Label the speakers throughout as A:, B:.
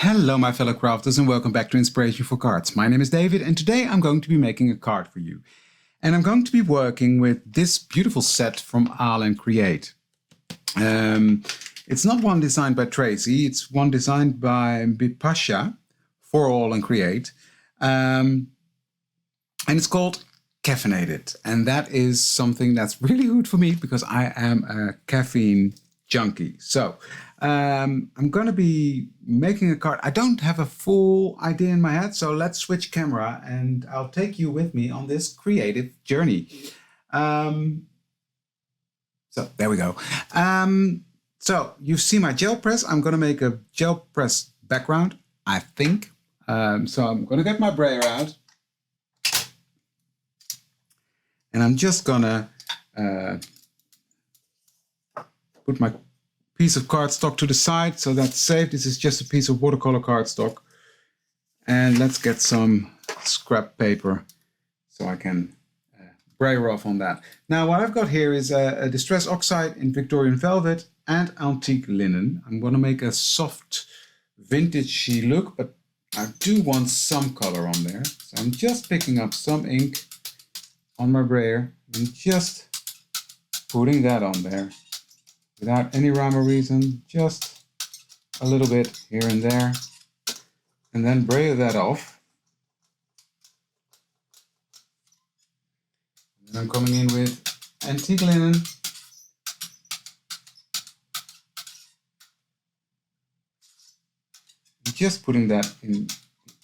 A: Hello my fellow crafters and welcome back to Inspiration for Cards. My name is David and today I'm going to be making a card for you. And I'm going to be working with this beautiful set from aall&create. It's not one designed by Tracy, it's one designed by Bipasha for aall&create. And it's called Caffeinated. And that is something that's really good for me because I am a caffeine junkie. So I'm going to be making a card. I don't have a full idea in my head, so let's switch camera and I'll take you with me on this creative journey. So there we go. So you see my gel press. I'm going to make a gel press background, I think. So I'm going to get my brayer out. And I'm just going to put my piece of cardstock to the side, so that's safe. This is just a piece of watercolor cardstock. And let's get some scrap paper so I can brayer off on that. Now what I've got here is a distress oxide in Victorian velvet and antique linen. I'm going to make a soft vintagey look, but I do want some color on there. So I'm just picking up some ink on my brayer and just putting that on there. Without any rhyme or reason, just a little bit here and there, and then brayer that off. And I'm coming in with antique linen. And just putting that in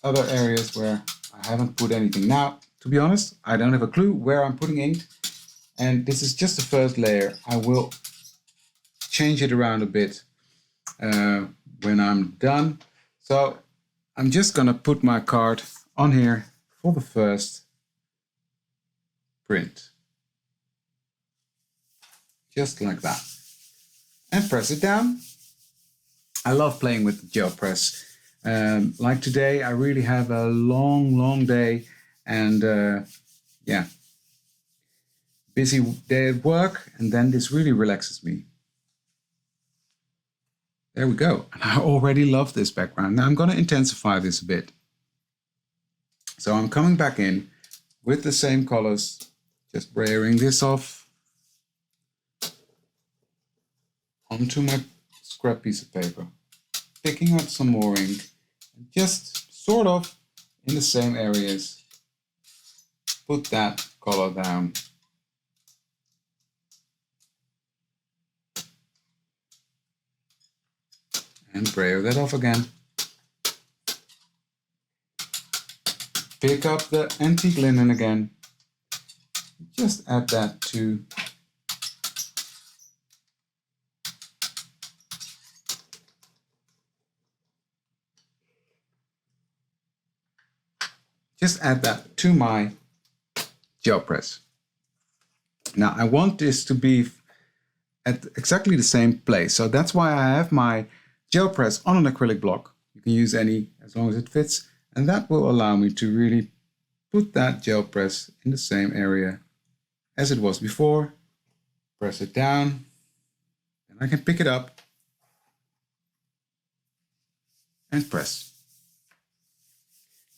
A: other areas where I haven't put anything. Now, to be honest, I don't have a clue where I'm putting ink, and this is just the first layer. I will change it around a bit when I'm done. So I'm just gonna put my card on here for the first print. Just like that. And press it down. I love playing with the gel press. Like today, I really have a long day and yeah, busy day at work, and then this really relaxes me. There we go. And I already love this background. Now I'm going to intensify this a bit. So I'm coming back in with the same colors, just brayering this off onto my scrap piece of paper, picking up some more ink, and just sort of in the same areas, put that color down. And brayer that off again. Pick up the antique linen again. Just add that to my gel press. Now I want this to be at exactly the same place. So that's why I have my gel press on an acrylic block. You can use any as long as it fits, and that will allow me to really put that gel press in the same area as it was before. Press it down, and I can pick it up and press.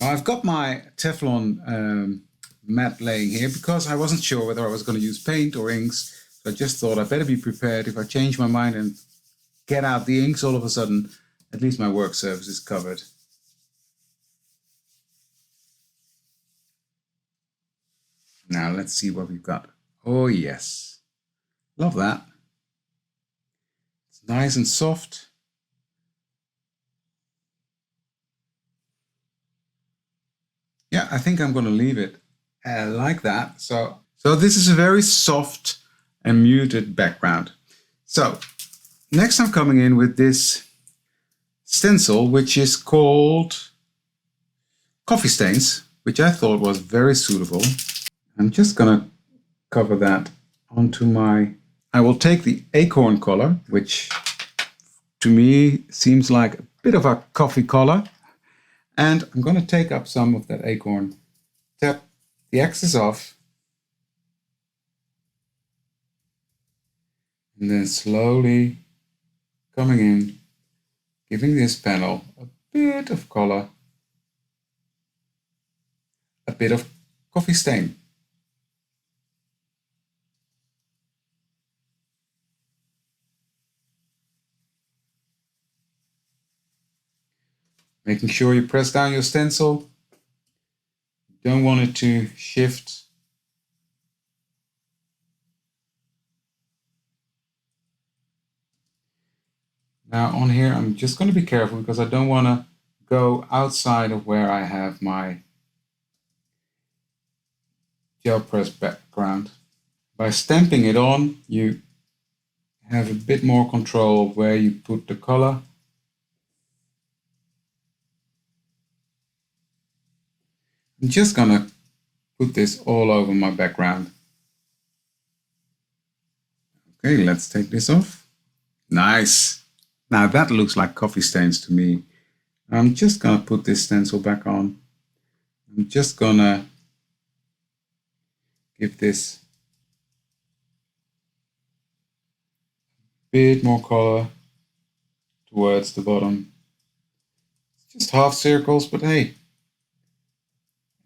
A: Now I've got my Teflon mat laying here because I wasn't sure whether I was going to use paint or inks, so I just thought I better be prepared if I change my mind and get out the inks all of a sudden. At least my work surface is covered. Now let's see what we've got. Oh yes, love that. It's nice and soft. Yeah, I think I'm going to leave it like that. So this is a very soft and muted background. So next I'm coming in with this stencil, which is called Coffee Stains, which I thought was very suitable. I'm just going to cover that onto my... I will take the acorn color, which to me seems like a bit of a coffee color, and I'm going to take up some of that acorn, tap the excess off, and then slowly coming in, giving this panel a bit of color, a bit of coffee stain. Making sure you press down your stencil. You don't want it to shift. Now on here, I'm just going to be careful because I don't want to go outside of where I have my gel press background. By stamping it on, you have a bit more control of where you put the color. I'm just going to put this all over my background. Okay, let's take this off. Nice. Now that looks like coffee stains to me. I'm just going to put this stencil back on. I'm just going to give this a bit more color towards the bottom. It's just half circles, but hey,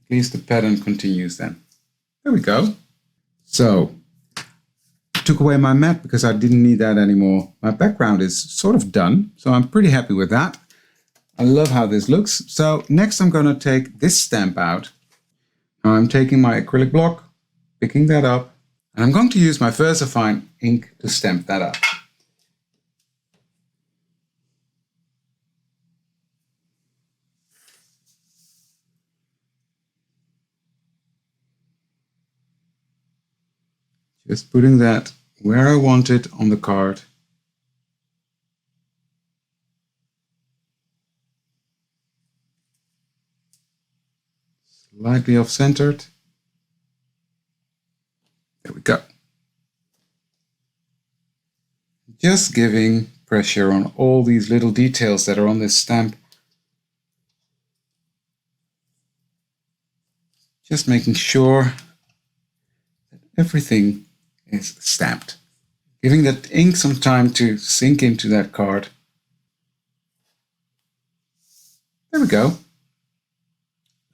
A: at least the pattern continues then. There we go. So, I took away my mat because I didn't need that anymore. My background is sort of done, so I'm pretty happy with that. I love how this looks. So next I'm going to take this stamp out. Now I'm taking my acrylic block, picking that up, and I'm going to use my VersaFine ink to stamp that up. Just putting that where I want it on the card. Slightly off-centered. There we go. Just giving pressure on all these little details that are on this stamp. Just making sure that everything is stamped. Giving that ink some time to sink into that card. There we go.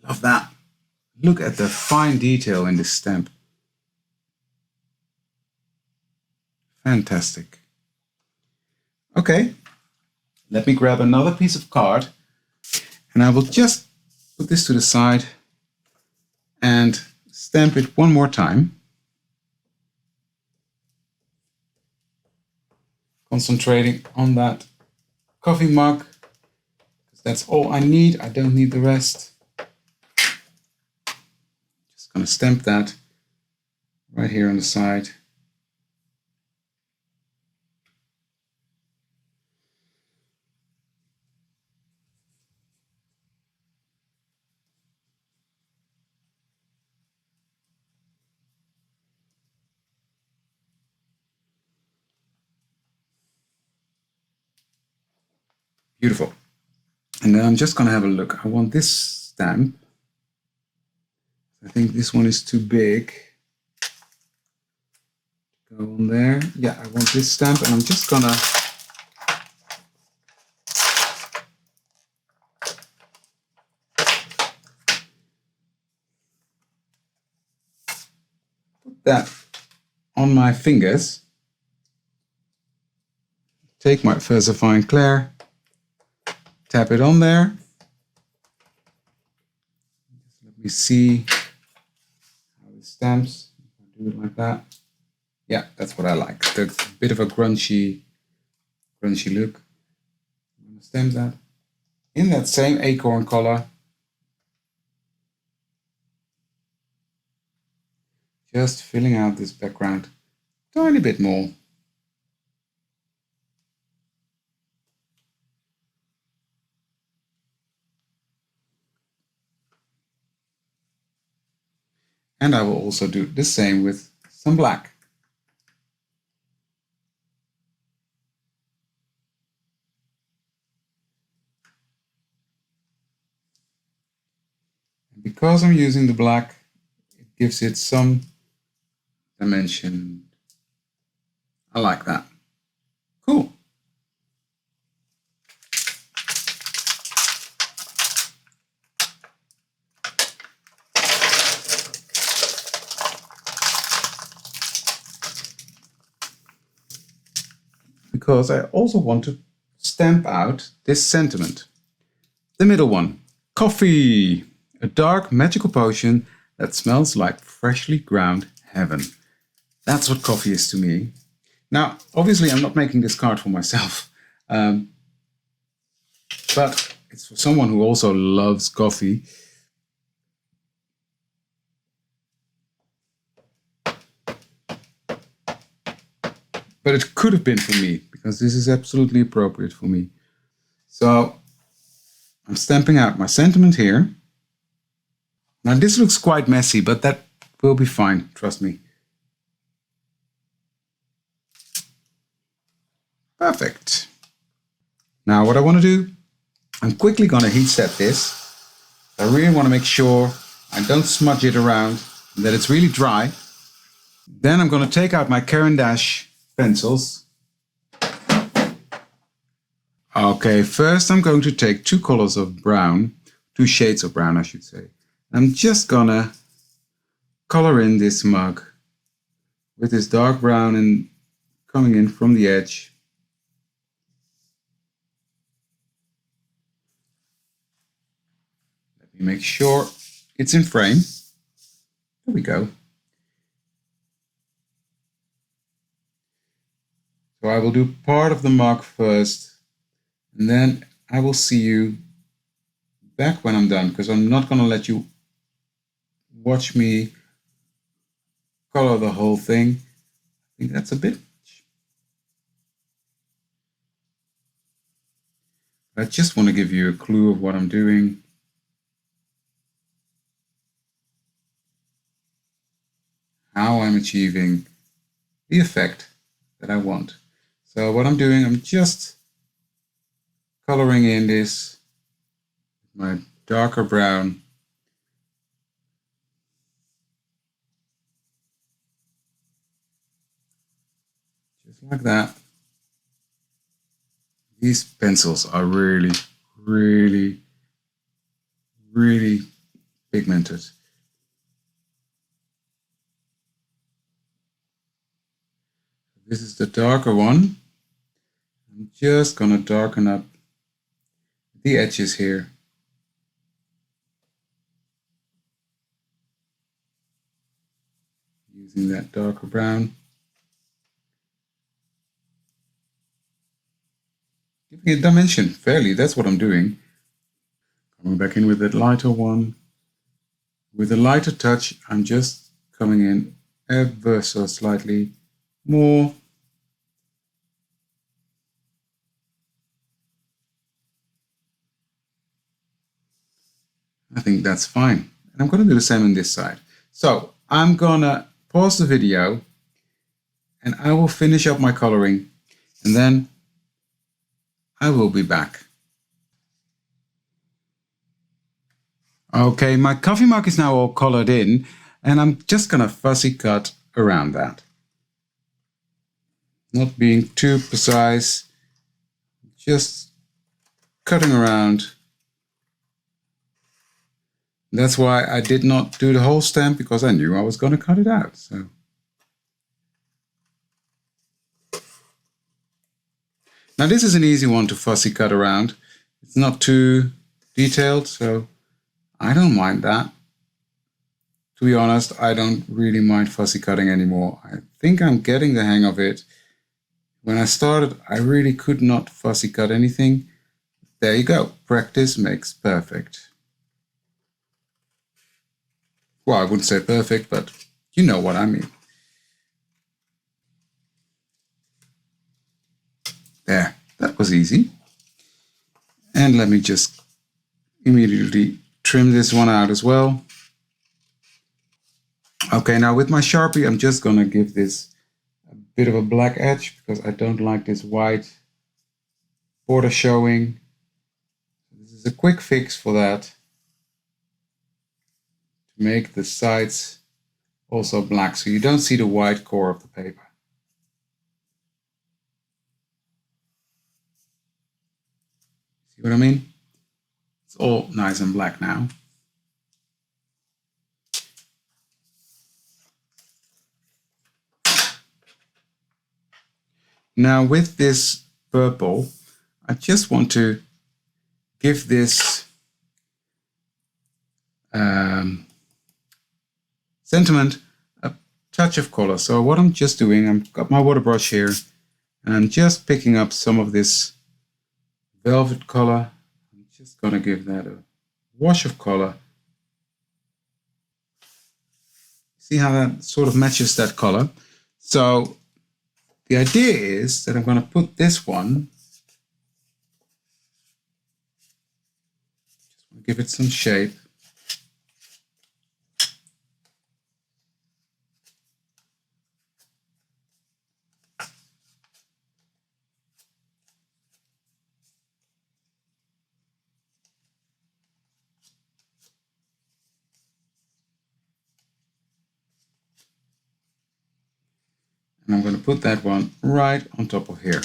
A: Love that. Look at the fine detail in this stamp. Fantastic. Okay, let me grab another piece of card and I will just put this to the side and stamp it one more time. Concentrating on that coffee mug, because that's all I need. I don't need the rest. Just going to stamp that right here on the side. Beautiful. And then I'm just going to have a look. I want this stamp. I think this one is too big. Go on there. Yeah, I want this stamp, and I'm just going to put that on my fingers. Take my VersaFine Clear, tap it on there. Let me see how it stamps. Do it like that. Yeah, that's what I like. The bit of a grungy look. I'm going to stamp that in that same acorn color. Just filling out this background a tiny bit more. And I will also do the same with some black. And because I'm using the black, it gives it some dimension. I like that. Cool. because I also want to stamp out this sentiment. The middle one, coffee, a dark magical potion that smells like freshly ground heaven. That's what coffee is to me. Now, obviously, I'm not making this card for myself, but it's for someone who also loves coffee. But it could have been for me, because this is absolutely appropriate for me. So I'm stamping out my sentiment here. Now this looks quite messy, but that will be fine, trust me. Perfect. Now what I want to do, I'm quickly going to heat set this. I really want to make sure I don't smudge it around, and that it's really dry. Then I'm going to take out my Caran d'Ache pencils. Okay, first I'm going to take two colors of brown, two shades of brown I should say. I'm just gonna color in this mug with this dark brown and coming in from the edge. Let me make sure it's in frame. There we go. So I will do part of the mug first, and then I will see you back when I'm done, because I'm not going to let you watch me color the whole thing. I think that's a bit much. I just want to give you a clue of what I'm doing. How I'm achieving the effect that I want. So what I'm doing, I'm just coloring in this my darker brown. Just like that. These pencils are really, really, really pigmented. This is the darker one. I'm just gonna darken up the edges here. Using that darker brown. Giving it dimension, fairly, that's what I'm doing. Coming back in with that lighter one. With a lighter touch, I'm just coming in ever so slightly more. I think that's fine. And I'm going to do the same on this side. So I'm going to pause the video and I will finish up my coloring, and then I will be back. Okay, my coffee mug is now all colored in, and I'm just going to fussy cut around that. Not being too precise, just cutting around. That's why I did not do the whole stamp, because I knew I was going to cut it out. So now this is an easy one to fussy cut around. It's not too detailed, so I don't mind that. To be honest, I don't really mind fussy cutting anymore. I think I'm getting the hang of it. When I started, I really could not fussy cut anything. There you go. Practice makes perfect. Well, I wouldn't say perfect, but you know what I mean. There, that was easy. And let me just immediately trim this one out as well. Okay, now with my Sharpie, I'm just gonna give this a bit of a black edge, because I don't like this white border showing. This is a quick fix for that, to make the sides also black, so you don't see the white core of the paper. See what I mean? It's all nice and black now. Now with this purple, I just want to give this sentiment a touch of color. So what I'm just doing, I've got my water brush here, and I'm just picking up some of this velvet color. I'm just going to give that a wash of color. See how that sort of matches that color? So the idea is that I'm going to put this one, just give it some shape. And I'm going to put that one right on top of here.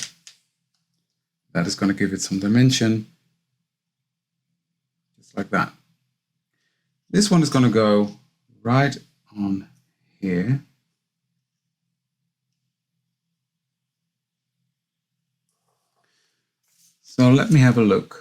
A: That is going to give it some dimension, just like that. This one is going to go right on here. So let me have a look.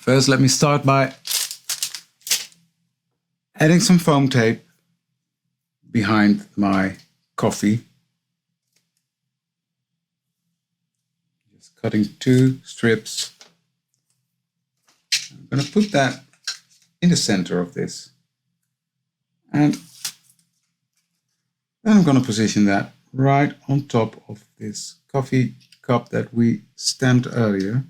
A: First, let me start by adding some foam tape behind my coffee. Just cutting 2 strips. I'm going to put that in the center of this. And then I'm going to position that right on top of this coffee cup that we stamped earlier.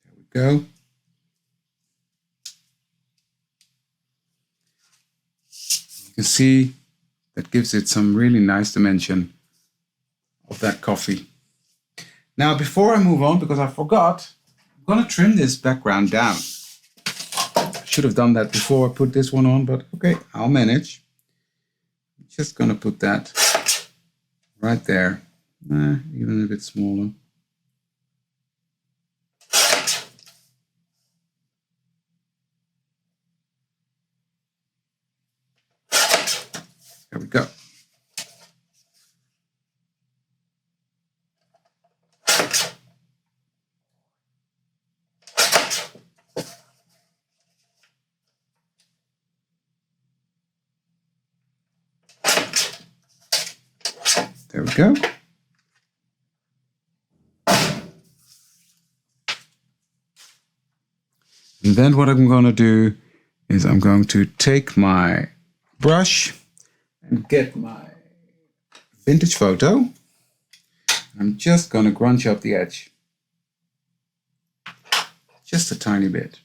A: There we go. You can see that gives it some really nice dimension of that coffee. Now, before I move on, because I forgot, I'm going to trim this background down. I should have done that before I put this one on, but okay, I'll manage. I'm just going to put that right there, even a bit smaller. There we go. There we go. And then what I'm going to do is I'm going to take my brush and get my vintage photo. I'm just going to grunge up the edge. Just a tiny bit.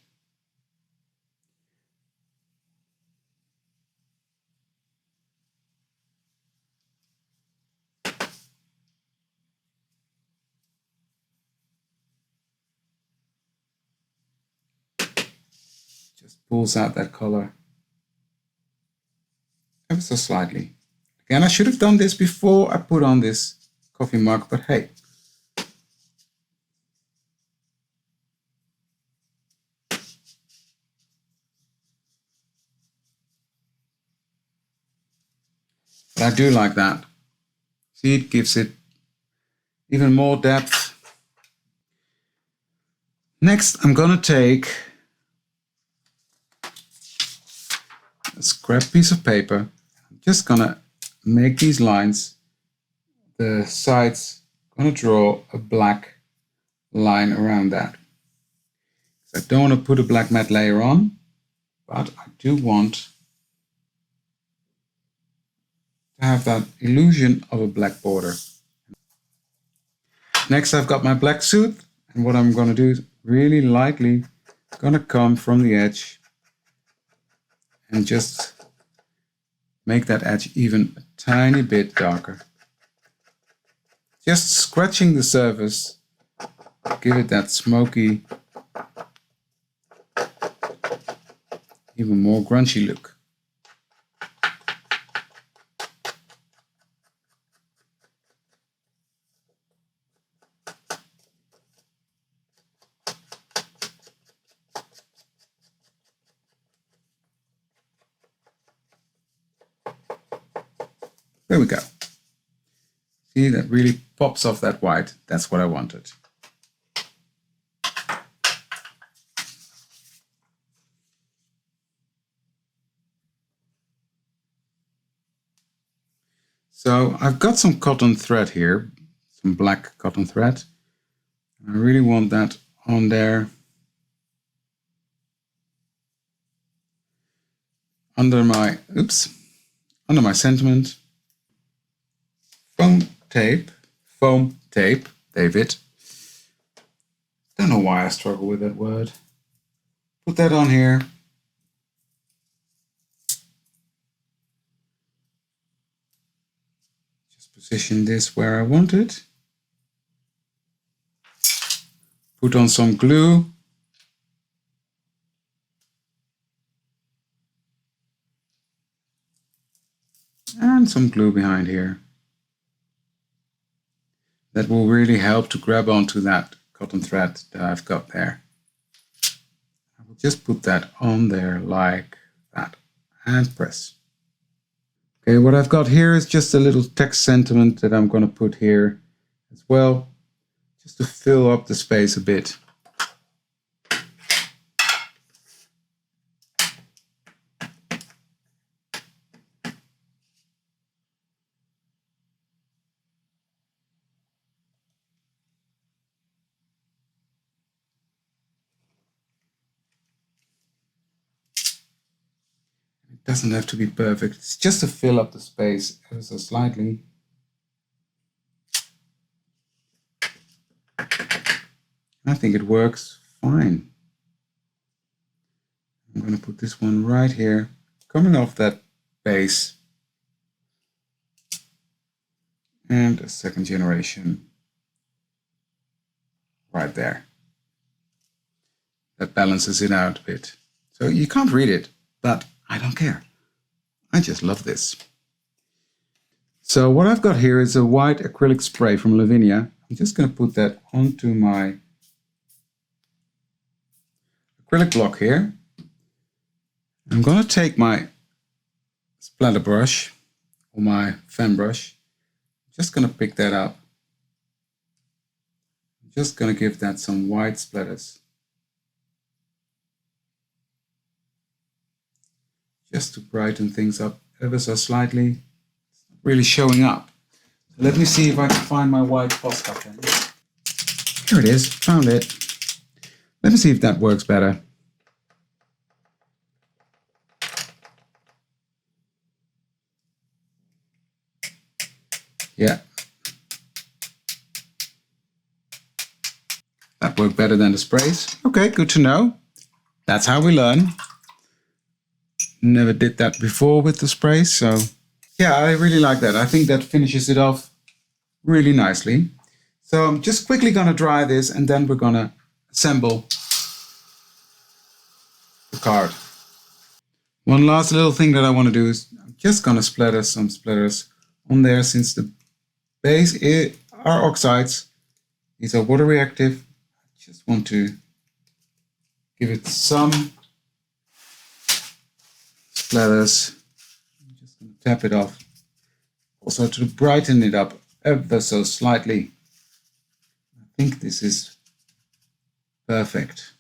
A: Just pulls out that color ever so slightly. Again, I should have done this before I put on this coffee mug, but hey. But I do like that. See, it gives it even more depth. Next, I'm going to take a scrap piece of paper. I'm just going to make these lines. The sides, I'm going to draw a black line around that. I don't want to put a black matte layer on, but I do want to have that illusion of a black border. Next, I've got my black suit, and what I'm going to do is really lightly going to come from the edge and just make that edge even a tiny bit darker. Just scratching the surface, give it that smoky, even more grungy look. There we go. See, that really pops off that white. That's what I wanted. So I've got some cotton thread here, some black cotton thread. I really want that on there. Under my sentiment. Foam tape, David. Don't know why I struggle with that word. Put that on here. Just position this where I want it. Put on some glue. And some glue behind here. That will really help to grab onto that cotton thread that I've got there. I will just put that on there like that and press. Okay, what I've got here is just a little text sentiment that I'm going to put here as well, just to fill up the space a bit. It doesn't have to be perfect, it's just to fill up the space ever so slightly. I think it works fine. I'm going to put this one right here, coming off that base. And a second generation right there. That balances it out a bit. So you can't read it, but I don't care. I just love this. So what I've got here is a white acrylic spray from Lavinia. I'm just going to put that onto my acrylic block here. I'm going to take my splatter brush or my fan brush. I'm just going to pick that up. I'm just going to give that some white splatters. Just to brighten things up ever so slightly. It's not really showing up. So let me see if I can find my white Posca pen. Here it is, found it. Let me see if that works better. Yeah. That worked better than the sprays. Okay, good to know. That's how we learn. Never did that before with the sprays, so yeah, I really like that. I think that finishes it off really nicely. So I'm just quickly going to dry this and then we're going to assemble the card. One last little thing that I want to do is I'm just going to splatter some splatters on there since the base are oxides. These are water reactive. I just want to give it some splatters. I'm just going to tap it off. Also to brighten it up ever so slightly. I think this is perfect.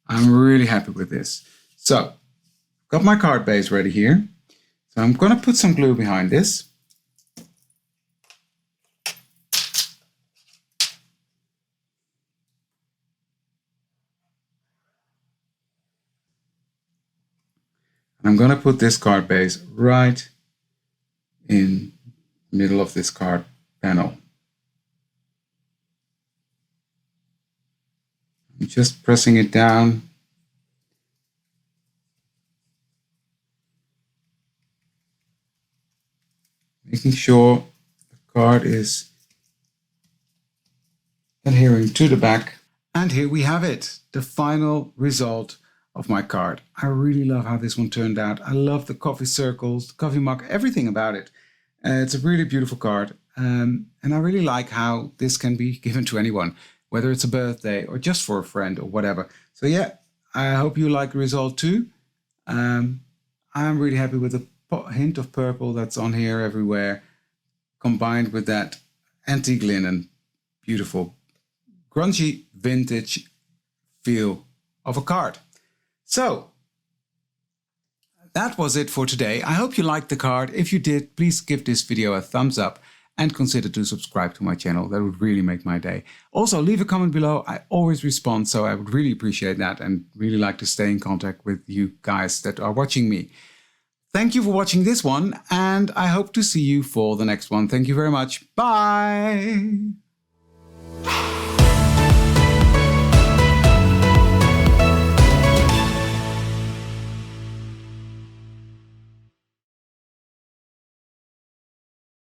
A: I'm really happy with this. So, got my card base ready here. So I'm going to put some glue behind this. I'm going to put this card base right in the middle of this card panel. I'm just pressing it down. Making sure the card is adhering to the back. And here we have it, the final result of my card. I really love how this one turned out. I love the coffee circles, the coffee mug, everything about it. It's a really beautiful card. And I really like how this can be given to anyone, whether it's a birthday or just for a friend or whatever. So yeah, I hope you like the result too. I'm really happy with the hint of purple that's on here everywhere, combined with that antique linen, beautiful, grungy, vintage feel of a card. So that was it for today. I hope you liked the card. If you did, please give this video a thumbs up and consider to subscribe to my channel. That would really make my day. Also, leave a comment below. I always respond, so I would really appreciate that and really like to stay in contact with you guys that are watching me. Thank you for watching this one, and I hope to see you for the next one. Thank you very much. Bye!